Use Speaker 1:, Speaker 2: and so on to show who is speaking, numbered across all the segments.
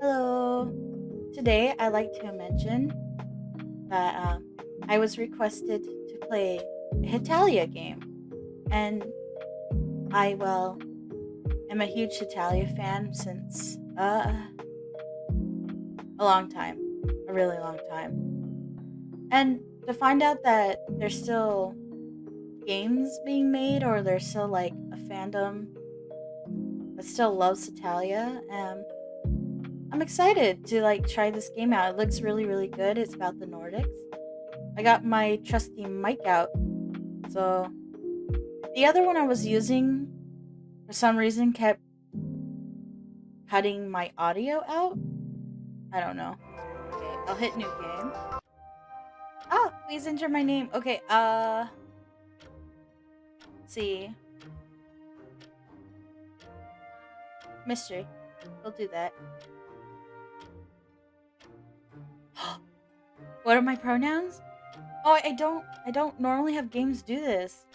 Speaker 1: Hello. Today, I'd like to mention that I was requested to play a Hetalia game, and I am a huge Hetalia fan since a long time, a really long time. And to find out that there's still games being made, or there's still like a fandom that still loves Hetalia, I'm excited to like try this game out. It looks really, really good. It's about the Nordics. I got my trusty mic out. So the other one I was using for some reason kept cutting my audio out. I don't know. Okay, I'll hit new game. Ah, please enter my name. Okay, see. Mystery. We'll do that. What are my pronouns? Oh, I don't normally have games do this.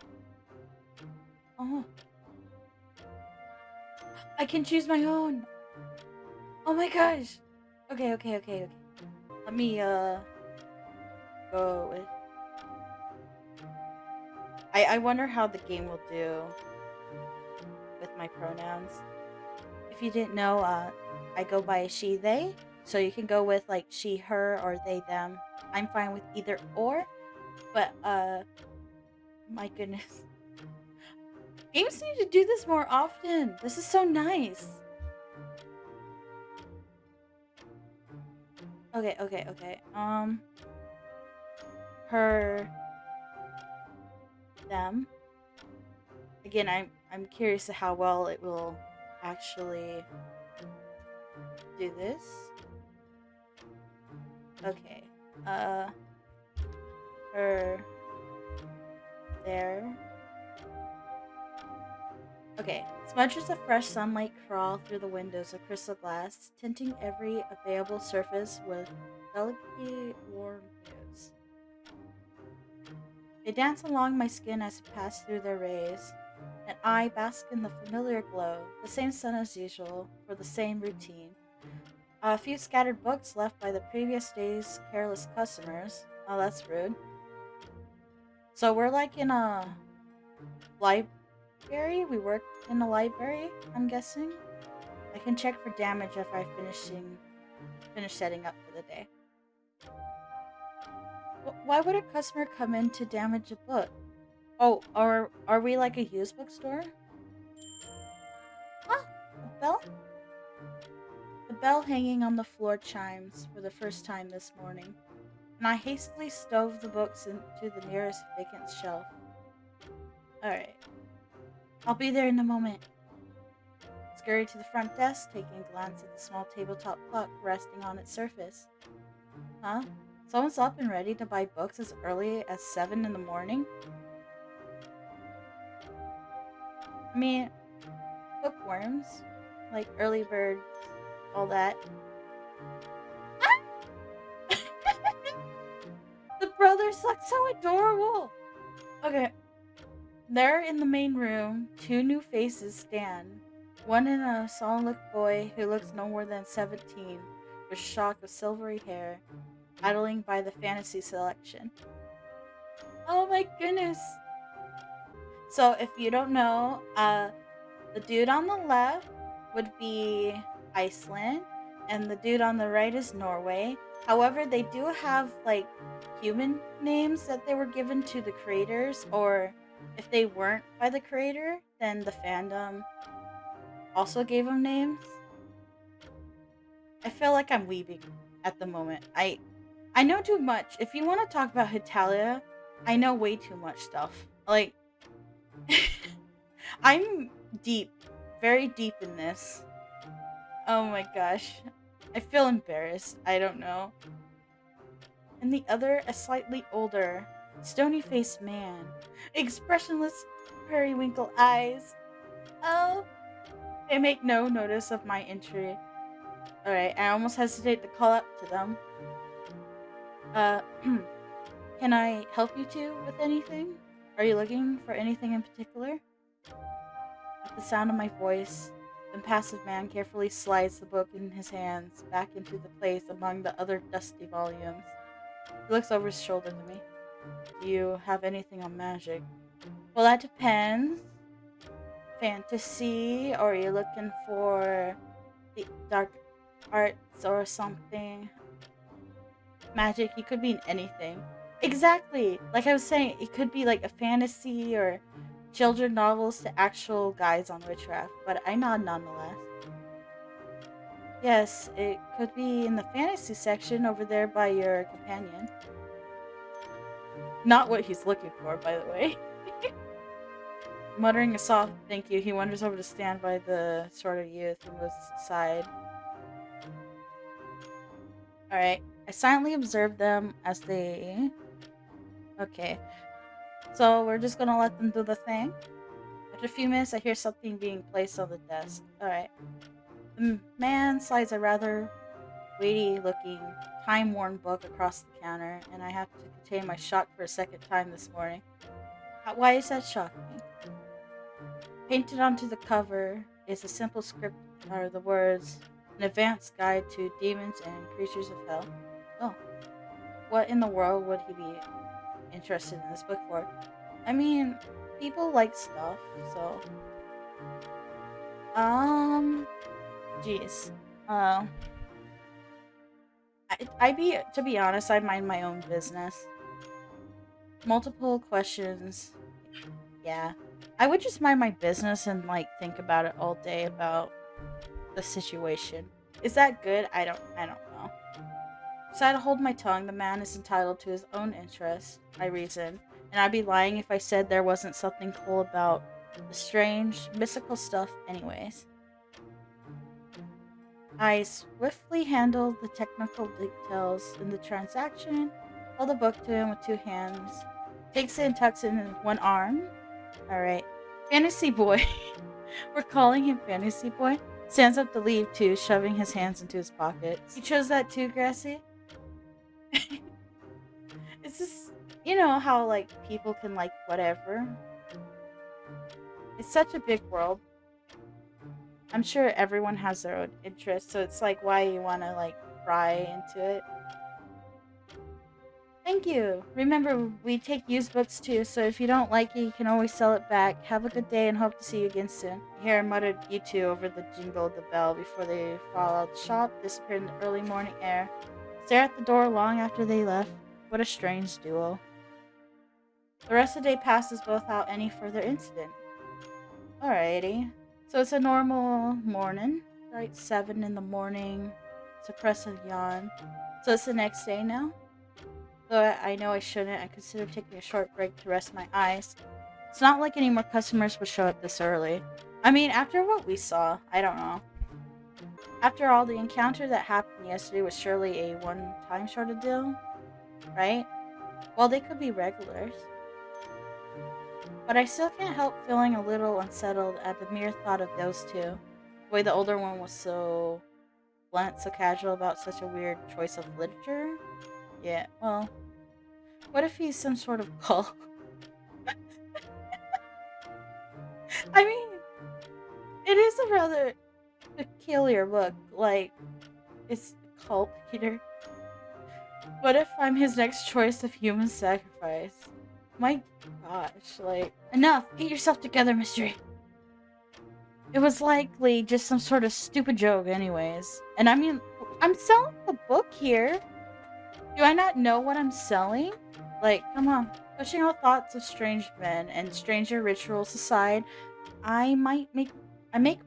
Speaker 1: Oh, I can choose my own. Oh my gosh. Okay. Let me go with I wonder how the game will do with my pronouns. If you didn't know, I go by she, they. So you can go with like she, her, or they, them. I'm fine with either or. But, my goodness. Games need to do this more often. This is so nice. Okay. Her, them. Again, I'm curious to how well it will actually do this. Okay. Uh, her, there. Okay. Smudges of fresh sunlight crawl through the windows of crystal glass, tinting every available surface with delicately warm hues. They dance along my skin as I pass through their rays, and I bask in the familiar glow, the same sun as usual, for the same routine. A few scattered books left by the previous day's careless customers. Oh, that's rude. So we're like in a library? We work in a library, I'm guessing? I can check for damage if I finish setting up for the day. Why would a customer come in to damage a book? Oh, are we like a used bookstore? Ah, a bell? The bell hanging on the floor chimes for the first time this morning, and I hastily stove the books into the nearest vacant shelf. Alright, I'll be there in a moment. Scurried to the front desk, taking a glance at the small tabletop clock resting on its surface. Huh? Someone's up and ready to buy books as early as 7 in the morning? I mean, bookworms, like early bird, all that. The brothers look so adorable! Okay, there in the main room, two new faces stand. One in a solid boy who looks no more than 17, with shock of silvery hair, idling by the fantasy selection. Oh my goodness! So if you don't know, the dude on the left would be Iceland, and the dude on the right is Norway. However, they do have like human names that they were given to the creators, or if they weren't by the creator, then the fandom also gave them names. I feel like I'm weebing at the moment. I know too much. If you want to talk about Hetalia, I know way too much stuff. Like I'm deep, very deep in this. Oh my gosh. I feel embarrassed. I don't know. And the other, a slightly older, stony-faced man. Expressionless, periwinkle eyes. Oh, they make no notice of my entry. Alright, I almost hesitate to call up to them. Uh, can I help you two with anything? Are you looking for anything in particular? At the sound of my voice, The impassive man carefully slides the book in his hands back into the place among the other dusty volumes. He looks over his shoulder to me. Do you have anything on magic? Well, that depends. Fantasy, or are you looking for the dark arts or something? Magic, it could mean anything. Exactly. Like I was saying, it could be like a fantasy or children novels to actual guides on witchcraft, but I nod nonetheless. Yes, it could be in the fantasy section over there by your companion. Not what he's looking for, by the way. Muttering a soft thank you, he wanders over to stand by the sort of youth and moves aside. Alright, I silently observe them as they... Okay, so we're just gonna let them do the thing. After a few minutes, I hear something being placed on the desk. Alright. The man slides a rather weighty-looking, time-worn book across the counter, and I have to contain my shock for a second time this morning. Why is that shocking? Painted onto the cover is a simple script, or the words, An Advanced Guide to Demons and Creatures of Hell. Oh. What in the world would he be interested in this book for? I mean, people like stuff, so... Jeez. To be honest, I mind my own business. Multiple questions. Yeah. I would just mind my business and, like, think about it all day about the situation. Is that good? I don't know. So I had to hold my tongue. The man is entitled to his own interest, I reasoned, and I'd be lying if I said there wasn't something cool about the strange, mystical stuff anyways. I swiftly handled the technical details in the transaction, held the book to him with two hands, takes it and tucks it in one arm. Alright. Fantasy Boy. We're calling him Fantasy Boy. Stands up to leave too, shoving his hands into his pockets. You chose that too, Grassi? It's just, you know how, like, people can like whatever. It's such a big world. I'm sure everyone has their own interests, so it's like why you want to, like, pry into it. Thank you. Remember, we take used books too, so if you don't like it, you can always sell it back. Have a good day and hope to see you again soon. Here, muttered you two over the jingle of the bell before they fall out the shop, disappeared in the early morning air. Stare at the door long after they left. What a strange duo. The rest of the day passes without any further incident. Alrighty. So it's a normal morning, right? 7 in the morning. Suppress a yawn. So it's the next day now? Though I know I shouldn't, I consider taking a short break to rest my eyes. It's not like any more customers would show up this early. I mean, after what we saw, I don't know. After all, the encounter that happened yesterday was surely a one-time sort of deal, right? Well, they could be regulars. But I still can't help feeling a little unsettled at the mere thought of those two. The way the older one was so blunt, so casual about such a weird choice of literature. Yeah, well, what if he's some sort of cult? I mean, it is a rather peculiar book. Like, it's a cult, Peter. What if I'm his next choice of human sacrifice? My gosh, like... Enough! Get yourself together, Mystery! It was likely just some sort of stupid joke anyways. And I mean, I'm selling the book here. Do I not know what I'm selling? Like, come on. Pushing all thoughts of strange men and stranger rituals aside, I make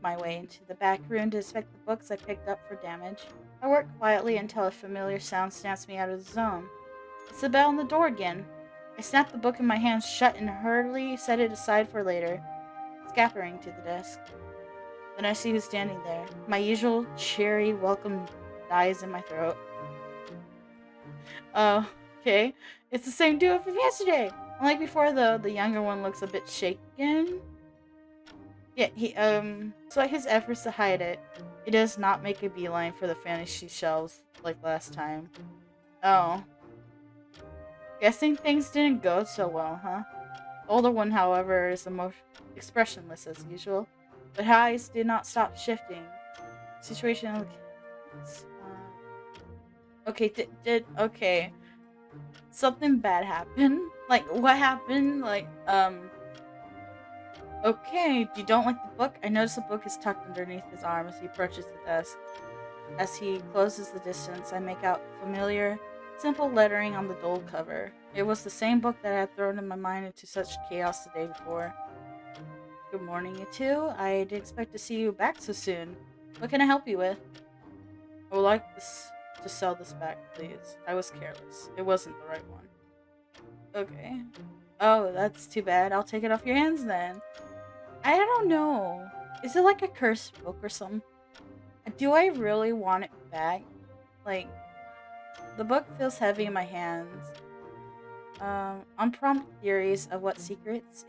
Speaker 1: my way into the back room to inspect the books I picked up for damage. I work quietly until a familiar sound snaps me out of the zone. It's the bell on the door again. I snap the book in my hands shut and hurriedly set it aside for later, scampering to the desk. Then I see who's standing there. My usual cheery welcome dies in my throat. Oh, okay. It's the same duo from yesterday! Unlike before, though, the younger one looks a bit shaken. Yeah, despite his efforts to hide it, he does not make a beeline for the fantasy shelves like last time. Oh. Guessing things didn't go so well, huh? The older one, however, is the most expressionless as usual. but her eyes did not stop shifting. Situation. Okay, okay. Something bad happened. Like, what happened? Like, okay, you don't like the book? I notice the book is tucked underneath his arm as he approaches the desk. As he closes the distance, I make out familiar, simple lettering on the dull cover. It was the same book that I had thrown in my mind into such chaos the day before. Good morning, you two. I didn't expect to see you back so soon. What can I help you with? I would like to sell this back, please. I was careless. It wasn't the right one. Okay. Oh, that's too bad. I'll take it off your hands then. I don't know. Is it like a cursed book or something? Do I really want it back? Like, the book feels heavy in my hands. Unprompted theories of what secrets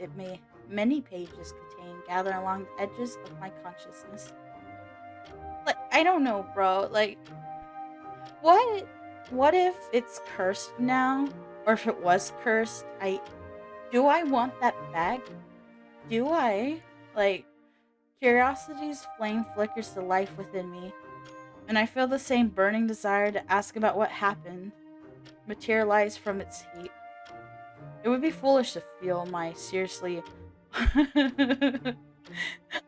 Speaker 1: many pages contain gather along the edges of my consciousness. Like, I don't know, bro. Like, what if it's cursed now? Or if it was cursed, do I want that back? Do I? Like, curiosity's flame flickers to life within me, and I feel the same burning desire to ask about what happened materialize from its heat. It would be foolish to feel my seriously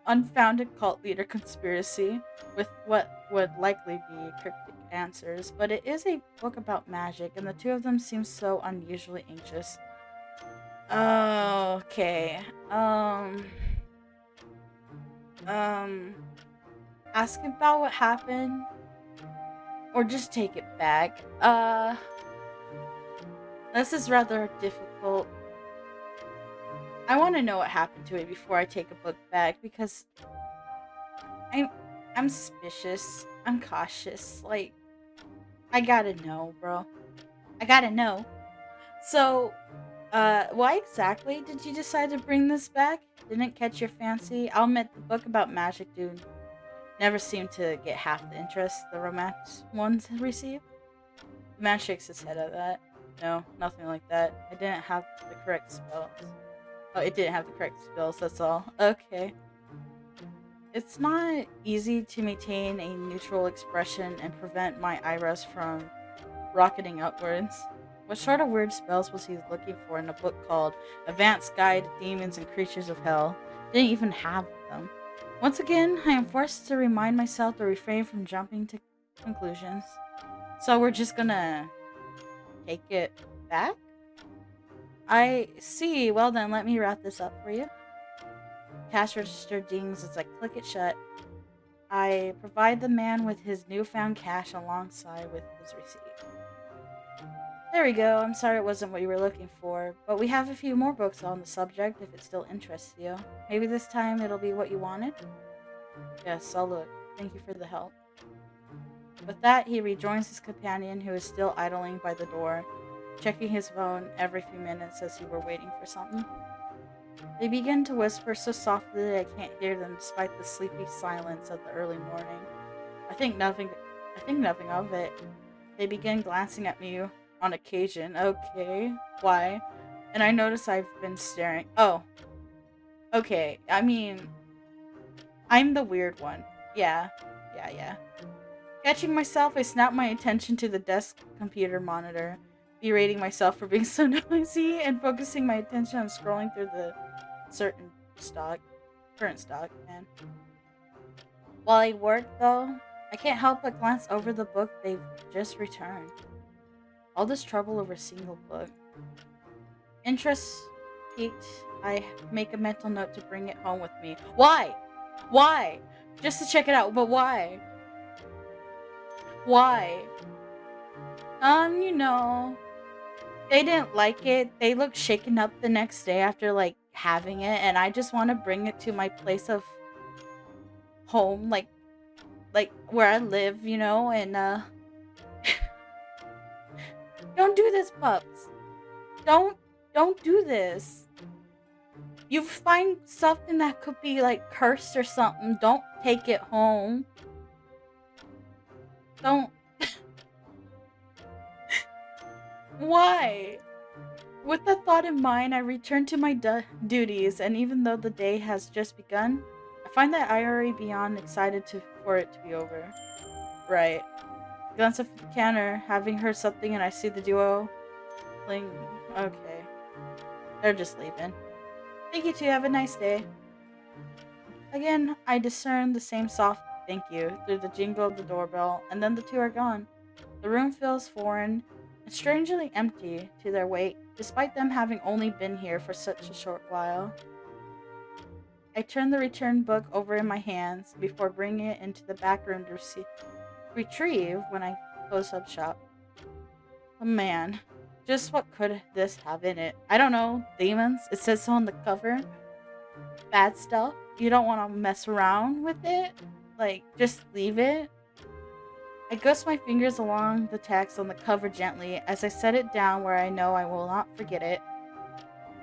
Speaker 1: unfounded cult leader conspiracy with what would likely be cryptic answers, but it is a book about magic, and the two of them seem so unusually anxious. Okay. Ask about what happened, or just take it back. This is rather difficult. I want to know what happened to it before I take a book back, because I'm suspicious. I'm cautious. Like, I gotta know, bro. I gotta know. So, why exactly did you decide to bring this back? Didn't catch your fancy? I'll admit the book about magic dude never seemed to get half the interest the romance ones receive. The man shakes his head at that. No, nothing like that. I didn't have the correct spells. Oh, it didn't have the correct spells, that's all. Okay. It's not easy to maintain a neutral expression and prevent my eyebrows from rocketing upwards. What sort of weird spells was he looking for in a book called Advanced Guide to Demons and Creatures of Hell? Didn't even have them. Once again, I am forced to remind myself to refrain from jumping to conclusions. So we're just gonna take it back? I see. Well then, let me wrap this up for you. Cash register dings as I click it shut. I provide the man with his newfound cash alongside with his receipt. There we go. I'm sorry it wasn't what you were looking for, but we have a few more books on the subject if it still interests you. Maybe this time it'll be what you wanted? Yes, I'll look. Thank you for the help. With that, he rejoins his companion, who is still idling by the door, checking his phone every few minutes as he were waiting for something. They begin to whisper so softly that I can't hear them despite the sleepy silence of the early morning. I think nothing of it. They begin glancing at me on occasion. Okay, why? And I notice I've been staring. Oh. Okay, I mean, I'm the weird one. Yeah. Catching myself, I snap my attention to the desk computer monitor, berating myself for being so noisy and focusing my attention on scrolling through the current stock, man. While I work, though, I can't help but glance over the book they've just returned. All this trouble over a single book. Interest piqued, I make a mental note to bring it home with me. Why? Why? Just to check it out, but why? Why? You know, they didn't like it. They looked shaken up the next day after, like, having it, and I just want to bring it to my place of home, like where I live, you know, and, don't do this, Pups. Don't do this. You find something that could be, like, cursed or something, don't take it home. Don't. Why? With that thought in mind, I return to my duties, and even though the day has just begun, I find that I already beyond excited for it to be over. Right. Glance at the counter, having heard something, and I see the duo. Okay. They're just leaving. Thank you two, have a nice day. Again, I discern the same soft thank you through the jingle of the doorbell, and then the two are gone. The room feels foreign and strangely empty to their weight, despite them having only been here for such a short while. I turn the return book over in my hands before bringing it into the back room to retrieve when I close up shop. Oh man, just what could this have in it? I don't know. Demons? It says so on the cover. Bad stuff? You don't want to mess around with it? Like, just leave it? I ghost my fingers along the text on the cover gently as I set it down where I know I will not forget it.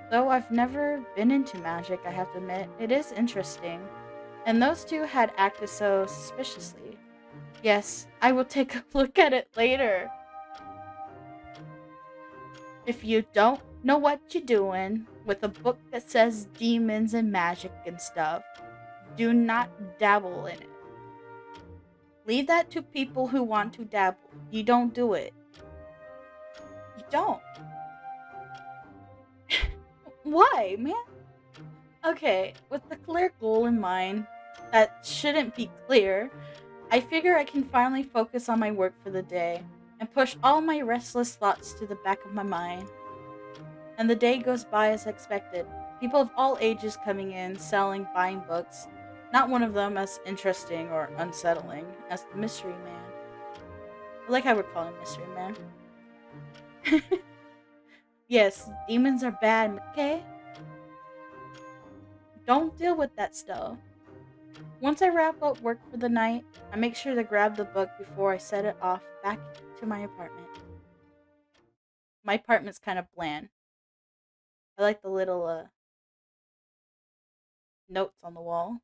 Speaker 1: Though I've never been into magic, I have to admit, it is interesting. And those two had acted so suspiciously. Yes, I will take a look at it later. If you don't know what you're doing with a book that says demons and magic and stuff, do not dabble in it. Leave that to people who want to dabble. You don't do it. You don't. Why, man? Okay, with the clear goal in mind, that shouldn't be clear, I figure I can finally focus on my work for the day and push all my restless thoughts to the back of my mind. And the day goes by as expected. People of all ages coming in, selling, buying books. Not one of them as interesting or unsettling as the Mystery Man. I like how we're calling him Mystery Man. Yes, demons are bad, okay? Don't deal with that stuff. Once I wrap up work for the night, I make sure to grab the book before I set it off back to my apartment. My apartment's kind of bland. I like the little notes on the wall.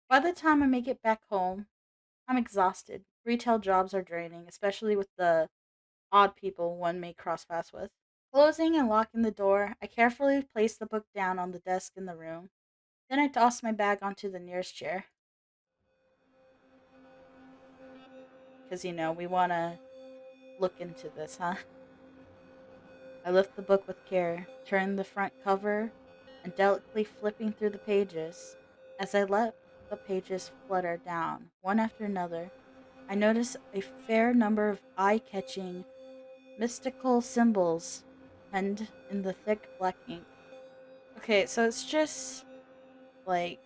Speaker 1: By the time I make it back home, I'm exhausted. Retail jobs are draining, especially with the odd people one may cross paths with. Closing and locking the door, I carefully place the book down on the desk in the room. Then I toss my bag onto the nearest chair. Because, we want to look into this, huh? I lift the book with care, turn the front cover, and delicately flipping through the pages. As I let the pages flutter down, one after another, I notice a fair number of eye-catching, mystical symbols penned in the thick black ink. Okay, so it's just, like,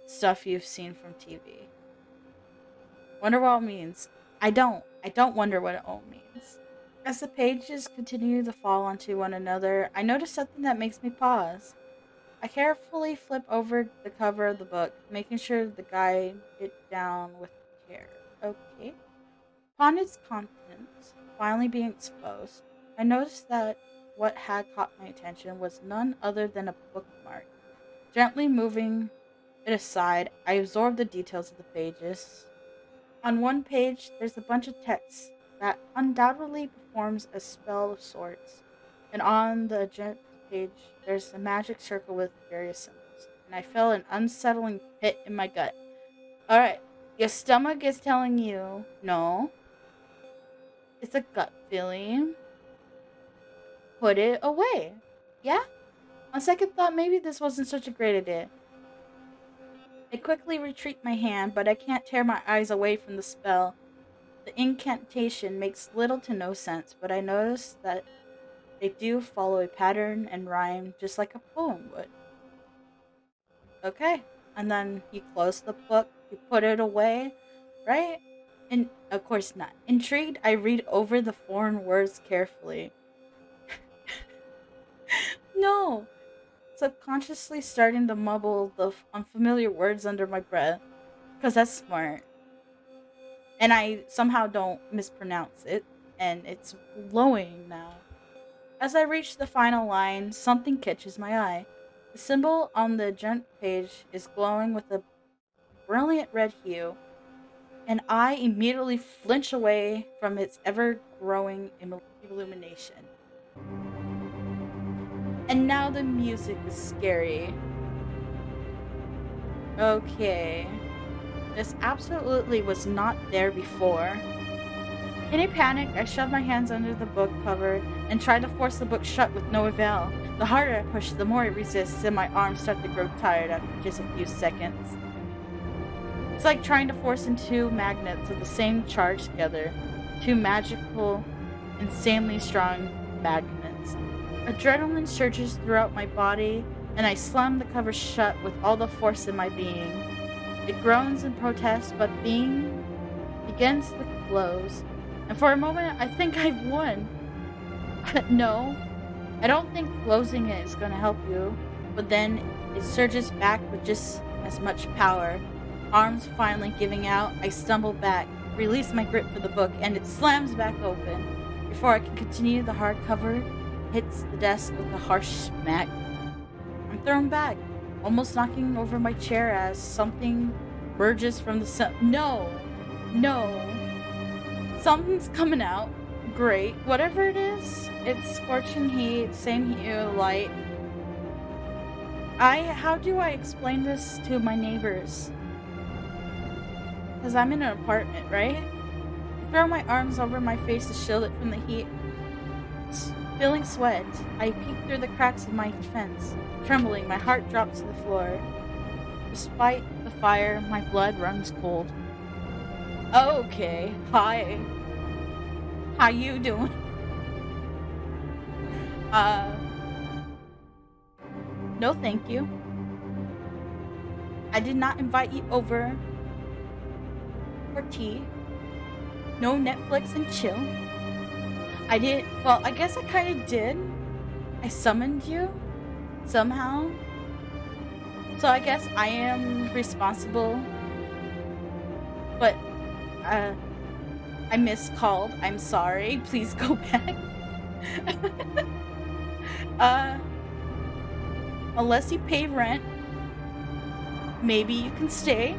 Speaker 1: stuff you've seen from TV. Wonder what it means. I don't wonder what it all means. As the pages continue to fall onto one another, I notice something that makes me pause. I carefully flip over the cover of the book, making sure to guide it down with care. Okay. Upon its contents finally being exposed, I noticed that what had caught my attention was none other than a bookmark. Gently moving it aside, I absorbed the details of the pages. On one page, there's a bunch of text that undoubtedly performs a spell of sorts, and on the agenda page, there's a magic circle with various symbols, and I felt an unsettling pit in my gut. Alright, your stomach is telling you no. It's a gut feeling. Put it away. Yeah? On second thought, maybe this wasn't such a great idea. I quickly retreat my hand, but I can't tear my eyes away from the spell. The incantation makes little to no sense, but I notice that they do follow a pattern and rhyme just like a poem would. Okay. And then you close the book, you put it away, right? And of course not. Intrigued, I read over the foreign words carefully. No! Subconsciously starting to mumble the unfamiliar words under my breath. Because that's smart. And I somehow don't mispronounce it. And it's glowing now. As I reach the final line, something catches my eye. The symbol on the agenda page is glowing with a brilliant red hue, and I immediately flinch away from its ever-growing illumination. And now the music is scary. Okay. This absolutely was not there before. In a panic, I shoved my hands under the book cover and tried to force the book shut with no avail. The harder I push, the more it resists, and my arms start to grow tired after just a few seconds. It's like trying to force in two magnets with the same charge together. Two magical, insanely strong magnets. Adrenaline surges throughout my body, and I slam the cover shut with all the force in my being. It groans in protest, but being begins to close. And for a moment, I think I've won. No, I don't think closing it is going to help you. But then it surges back with just as much power. Arms finally giving out, I stumble back, release my grip for the book, and it slams back open. Before I can continue, the hardcover hits the desk with a harsh smack. I'm thrown back, almost knocking over my chair as something emerges from the No! Something's coming out. Great. Whatever it is, it's scorching heat, same heat of light. How do I explain this to my neighbors? Because I'm in an apartment, right? I throw my arms over my face to shield it from the heat. Feeling sweat, I peek through the cracks of my defense. Trembling, my heart drops to the floor. Despite the fire, my blood runs cold. Okay, hi. How you doing? No thank you. I did not invite you over for tea. No Netflix and chill. I guess I kind of did. I summoned you somehow. So I guess I am responsible. But, I miscalled. I'm sorry. Please go back. Unless you pay rent, maybe you can stay.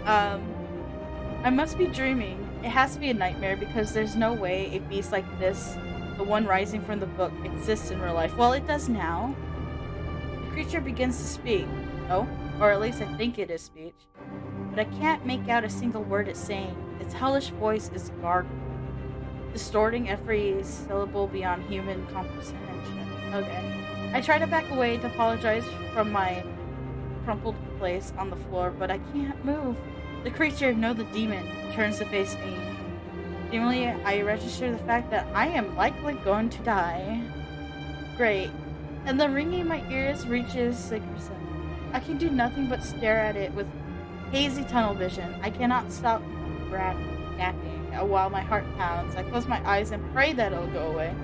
Speaker 1: I must be dreaming. It has to be a nightmare because there's no way a beast like this, the one rising from the book, exists in real life. Well, it does now. The creature begins to speak. Oh, or at least I think it is speech. But I can't make out a single word it's saying. Its hellish voice is gargled, distorting every syllable beyond human comprehension. Okay. I try to back away to apologize from my crumpled place on the floor, but I can't move. The creature, no, the demon, turns to face me. Dimly, I register the fact that I am likely going to die. Great. And the ringing in my ears reaches 6%. I can do nothing but stare at it with hazy tunnel vision. I cannot stop napping while my heart pounds. I close my eyes and pray that it'll go away.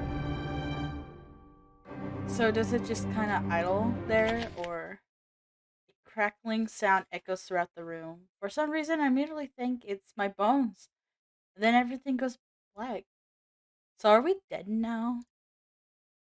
Speaker 1: So does it just kind of idle there, or a crackling sound echoes throughout the room? For some reason, I immediately think it's my bones. And then everything goes black. So are we dead now?